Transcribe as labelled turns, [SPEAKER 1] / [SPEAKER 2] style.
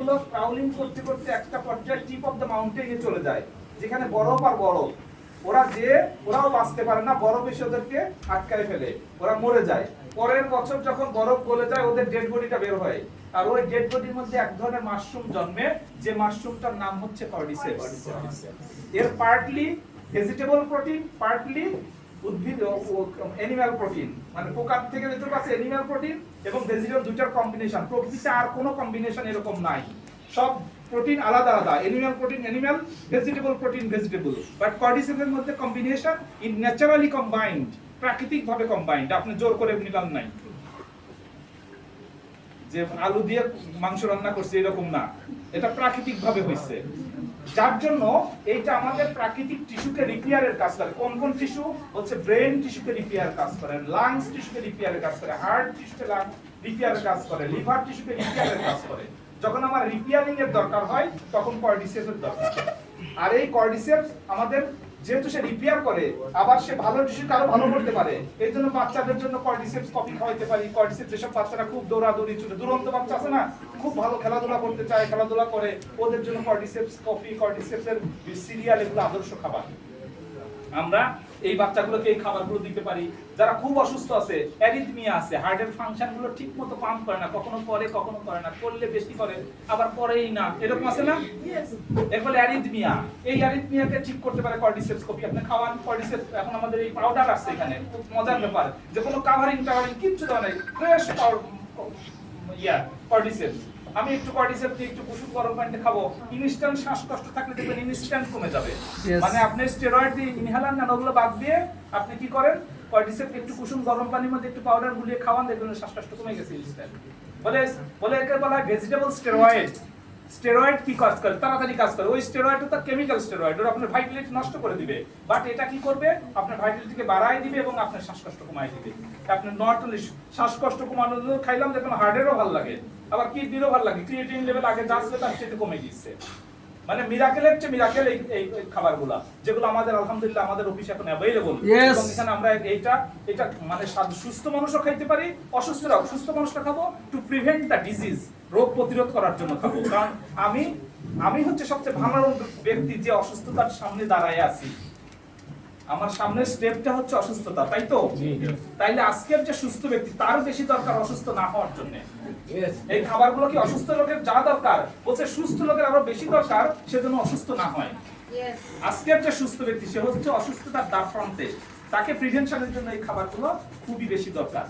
[SPEAKER 1] Crawling করতে করতে একটা পর্যায়ে টিপ অফ দ্য মাউন্টেনে চলে যায়, যেখানে বরফ আর বরফ। ওরাও বাঁচতে পারে না, বরফ এসে ওদেরকে আটকায় ফেলে, ওরা মরে যায়। পরের বছর যখন বরফ গলে যায়, ওদের ডেড বডিটা বের হয়, আর ওই ডেড বডির মধ্যে এক ধরনের মাশরুম জন্মে, যে মাশরুমটার নাম হচ্ছে কর্ডিসেপস। এর পার্টলি ভেজিটেবল প্রোটিন, পার্টলি উদ্ভিদ অ্যানিমাল প্রোটিন, মানে পোকার থেকে যেটা পাচ্ছে অ্যানিমাল প্রোটিন এবং ভেজিটেবল দুইটার কম্বিনেশন। প্রকৃতিতে আর কোনো কম্বিনেশন এরকম নাই, সব প্রোটিন আলাদা আলাদা, animal protein animal, vegetable protein vegetable, but কর্ডিসেপসের মধ্যে কম্বিনেশন ইন ন্যাচারালি কম্বাইন্ড, প্রাকৃতিকভাবে কম্বাইন্ড, আপনি জোর করে নিলাম নাই যে আলু দিয়ে মাংস রান্না করছে এরকম না, এটা প্রাকৃতিকভাবে হয়েছে। যার জন্য এইটা আমাদের প্রাকৃতিক টিস্যুকে রিপেয়ারের কাজ করে। কোন কোন টিস্যু হচ্ছে ব্রেন টিস্যুকে রিপেয়ার কাজ করে, লাংস টিস্যুকে রিপেয়ারের কাজ করে, হার্ট টিস্যুকে রিপেয়ারের কাজ করে, লিভার টিস্যুকে রিপেয়ারের কাজ করে। যখন আমার রিপেয়ারিং এর দরকার হয় তখন কর্ডিসেপসের দরকার। আর এই কর্ডিসেপস আমাদের যেহেতু সে রিপেয়ার করে, আবার সে ভালো টিস্যুকে আরো ভালো করতে পারে। এই জন্য বাচ্চাদের জন্য কর্ডিসেপস কফি খাওয়াইতে পারি। কর্ডিসেপস যেসব বাচ্চারা খুব দৌড়াদৌড়ি, দুরন্ত বাচ্চা আছে না, খুব ভালো খেলাধুলা করতে চায়, খেলাধুলা করে, ওদের জন্য কর্ডিসেপস কফি, কর্ডিসেপসের সিরিয়াল, এগুলো আদর্শ খাবার। আমরা এই বাচ্চাগুলোকে এই খাবারগুলো দিতে পারি। যারা খুব অসুস্থ আছে, অ্যারিথমিয়া আছে, হার্টের ফাংশনগুলো ঠিকমতো পাম্প করে না, কখনো করে কখনো করে না, করলে বেশি করে আবার করেই না, এরকম আছে না, এর ফলে অ্যারিথমিয়া। এই অ্যারিথমিয়াকে ঠিক করতে পারে কর্ডিসেপস কফি। আপনি খাওয়ান কর্ডিসেপস। এখন আমাদের এই পাউডার আছে এখানে, খুব মজার ব্যাপার, যে কোনো কাভারিং কিচ্ছু দেওয়া নাই, ফ্রেশ কর্ডিসেপস। আমি একটু কর্ডিসেপস দিয়ে একটু কুসুম গরম পানিতে খাবো, ইনস্ট্যান্ট শ্বাসকষ্ট থাকলে দেখবেন ইনস্ট্যান্ট কমে যাবে। মানে আপনি স্টেরয়েড দিয়ে ইনহেলার না, ওগুলো বাদ দিয়ে আপনি কি করেন, কর্ডিসেপস একটু কুসুম গরম পানির মধ্যে একটু পাউডার গুলিয়ে খাওয়ান, দেখবেন শ্বাসকষ্ট কমে গেছে ইনস্ট্যান্ট। বলে একে বলা হয় ভেজিটেবল স্টেরয়েড। স্টেরয়েড কি কাজ করে, তাড়াতাড়ি কাজ করে। ওই স্টেরয়েড তো কেমিক্যাল স্টেরয়েড, ওরা আপনার ভাইটালিটি নষ্ট করে দিবে, বাট এটা কি করবে, আপনার ভাইটালিটিকে বাড়ায় দিবে এবং আপনার শ্বাসকষ্ট কমায় দিবে। আপনার নট অনলি শ্বাসকষ্ট কমানোর জন্য খাইলাম, দেখুন হার্টেরও ভালো লাগে, আবার কিডনিরও ভালো লাগে, ক্রিয়েটিনিন লেভেল আগে যা ছিল তার চেয়ে কমে গিয়েছে। মানে মিরাকেলের চেয়ে মিরাকেল এই খাবারগুলো, যেগুলো আমাদের আলহামদুলিল্লাহ আমাদের অফিসে এখন অ্যাভেলেবল। এবং এখানে আমরা এটা মানে সুস্থ মানুষও খাইতে পারি, অসুস্থরাও। সুস্থ মানুষটা খাবো টু প্রিভেন্ট দ্য ডিজিজ, রোগ প্রতিরোধ করার জন্য খাবো। কারণ আমি হচ্ছে সবচেয়ে ভালো ব্যক্তি যে অসুস্থতার সামনে দাঁড়ায় আছি। আমার সামনের স্টেপটা হচ্ছে অসুস্থতা, তাই তো? তাইলে আজকের যে সুস্থ ব্যক্তি, তার বেশি দরকার অসুস্থ না হওয়ার জন্য। এই খাবারগুলো কি অসুস্থ লোকের যা দরকার, বলছে সুস্থ লোকের আরো বেশি দরকার, সেজন্য অসুস্থ না হয়। আজকের যে সুস্থ ব্যক্তি, সে হচ্ছে অসুস্থতার দ্বার প্রান্তে, তাকে প্রিভেনশনের জন্য এই খাবারগুলো খুবই বেশি দরকার।